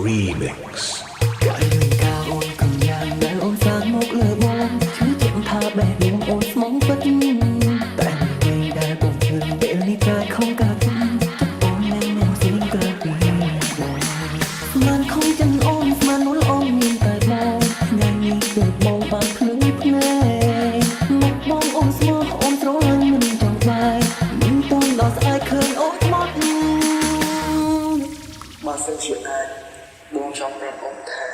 Remix កាយនឹងការអូនកំយ៉ាងដែលអូនសាងមកលើបងឈឺជាក់ថាបែបនេះអូនស្មងពិតតែអ្វីដែលបងជឿពេលនេះតែខំកាត់ចិត្តអូននឹងមានสิ่ងក្រៅពីបងមិនខំចឹងអូនស្មាននោះអូនមានតែបងថ្ងៃនេះគឺបងបានភ្លឺភ្នែកមកបងអូនស្មោះអូនស្រឡាញ់មិនចង់បែកមិនតន់ដល់ស្អែកឃើញអូនខ្មត់បើសិនជាអាចបងចង់ប្រាប់អូនថា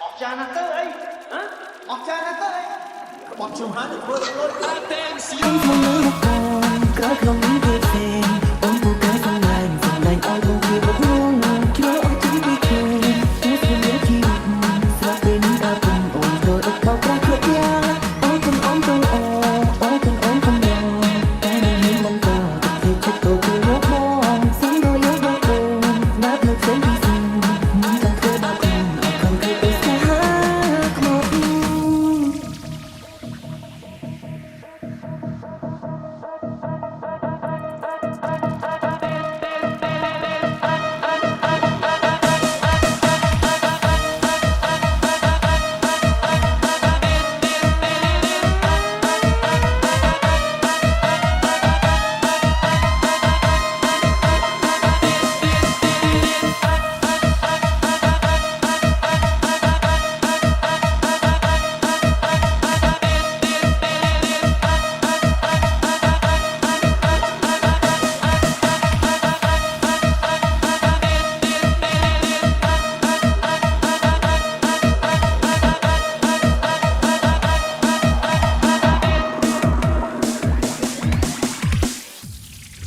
អស់ចាណាស់ទៅអីហ៎អស់ចាណាស់ទៅអីក្បត់ជំហានធ្វើលុយតែតែសៀងមកលើមកបងក្រោយក្នុងនេះវាផ្សេងអូនពូកែសំឡាញ់ឲ្យបងជាមកខ្លួនជ្រើអត់ជិះពីខ្លួនអូនស្គាល់ជីវិតស្រាប់ពេលនេះដល់ពេលអូនត្រូវដឹកបោកប្រាស់គ្រប់យ៉ាងអូនកំអូនទៅអូអូនកំអូនកំឡងតែនៅនេះមិនក៏ទៅចិត្តទៅគឺមកបងសឹងរយយកបងអូនណាប់នៅផ្សេងពីស្ងមិនចង់ធ្វើបាបខ្លួនអត់ខំធ្វើទៅស្នេហាខ្មោច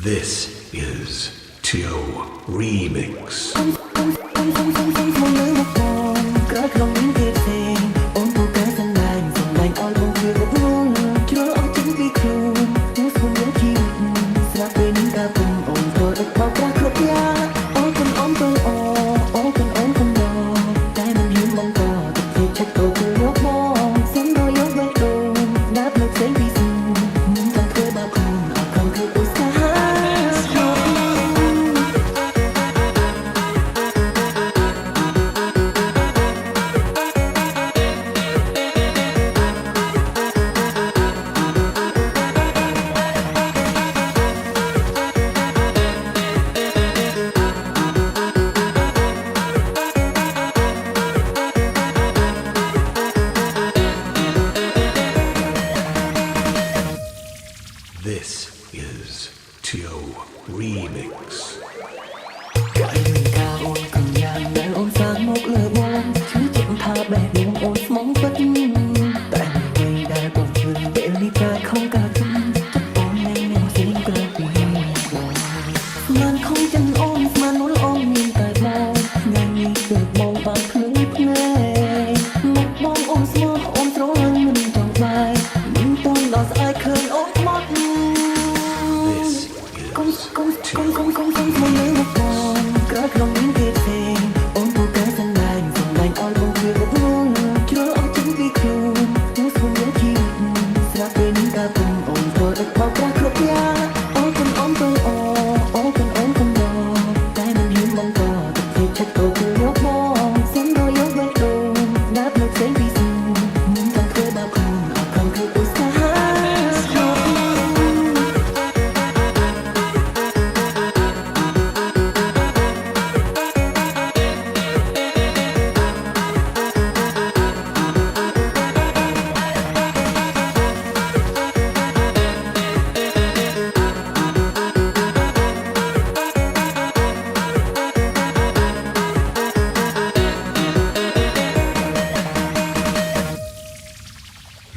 This is Tio Remix មកលើមកបងក្រោយក្នុងនេះវាផ្សេងអូនពូកែសំឡាញ់ឲ្យបងជាមកខ្លួនជ្រើអត់ជិះពីខ្លួនអូនស្គាល់ជីវិតស្រាប់ពេលនេះដល់ពេលអូនត្រូវដឹកបោកប្រាស់គ្រប់យ៉ាងអូនកំអូនទៅអូអូកំអូនកំឡងតែមិនហ៊ានបងក៏ទៅចិត្តទៅគឺយកបងសឹងរយយកវិញដូនណាប់នៅផ្សេងពីស្ងមិនចង់ធ្វើបាបខ្លួនអត់ខំធ្វើឧស្សាហ៍This is Tio Remix កាយនឹងការអូនកំយ៉ាងដែលអូនសាងមកលើបងឈឺជាក់ថាបែបនេះអូនស្មងពិតតែអ្វីដែលបងជឿពេលនេះតែខំកាត់ចិត្តអូននឹងមានสิ่ងក្រៅពីបងមិនខំចឹងអូនស្មាននោះអូនមានតែបងថ្ងៃនេះគឺបងបានភ្លឺភ្នែកមកបងអូនស្មោះអូនស្រឡាញ់មិនចង់បែកមិនតន់ដល់ស្អែកឃើញអូនខ្មត់កុំមកលើមកបងក្រោយក្នុងនេះវាផ្សេងអូនពូកែសំឡាញ់ឲ្យបងជាមកខ្លួនជ្រើអត់ជិះពីខ្លួនអូនស្គាល់ជីវិតស្រាប់ពេលនេះដល់ពេលអូនត្រូវដឹកបោកប្រាស់គ្រប់យ៉ាងអូនកំអូនទៅអូអូកំអូនកំឡងតែមិនហ៊ានបងក៏ទៅចិត្តទៅគឺយកបងសឹងរយយកវិញដូនណាប់នៅផ្សេងពីស្ងមិនចង់ធ្វើបាបខ្លួនអត់ខំធ្វើឧស្សាហ៍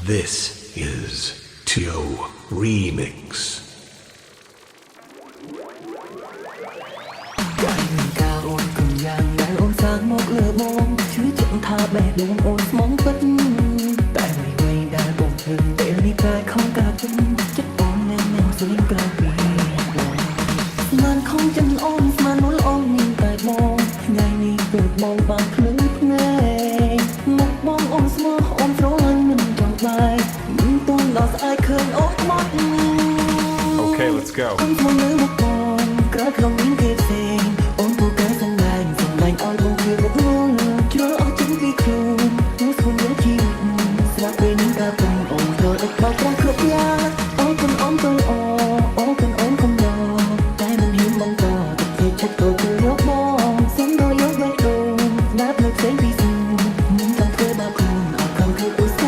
This is Tio Remix កាយនឹងការអូនកំយ៉ាងដែលអូនសាងមកលើបងឈឺជាក់ថាបែបនេះអូនស្មងពិតតែអ្វីដែលបងជឿពេលនេះតែខំកាត់ចិត្តអូននឹងមានสิ่ងក្រៅពីបងមិនខំចឹងអូនស្មាននោះអូនមានតែបងថ្ងៃនេះគឺបងបានភ្លឺភ្នែកមកបងអូនស្មោះអូនស្រឡាញ់មិនចង់បែកមិនតន់ដល់ស្អែកឃើញអូនខ្មត់ Okay, let's go. មកលើមកបងក្រោយក្នុងនេះវាផ្សេងអូនពូកែសំឡាញ់ឲ្យបងជាមកខ្លួន ដឹកបោកប្រាស់គ្រប់យ៉ាងអូនគុនអូនគុនអូអូគុនអូនគុនយោតែមិនហ៊ានបង្កតែគេចិត្តក៏គឺយកបងសុំរយយកបេះដូងស្ដាប់នៅផ្សេងពីស្មានមិនចង់ធ្វើបាបខ្លួនអត់ខំធ្វើឧស្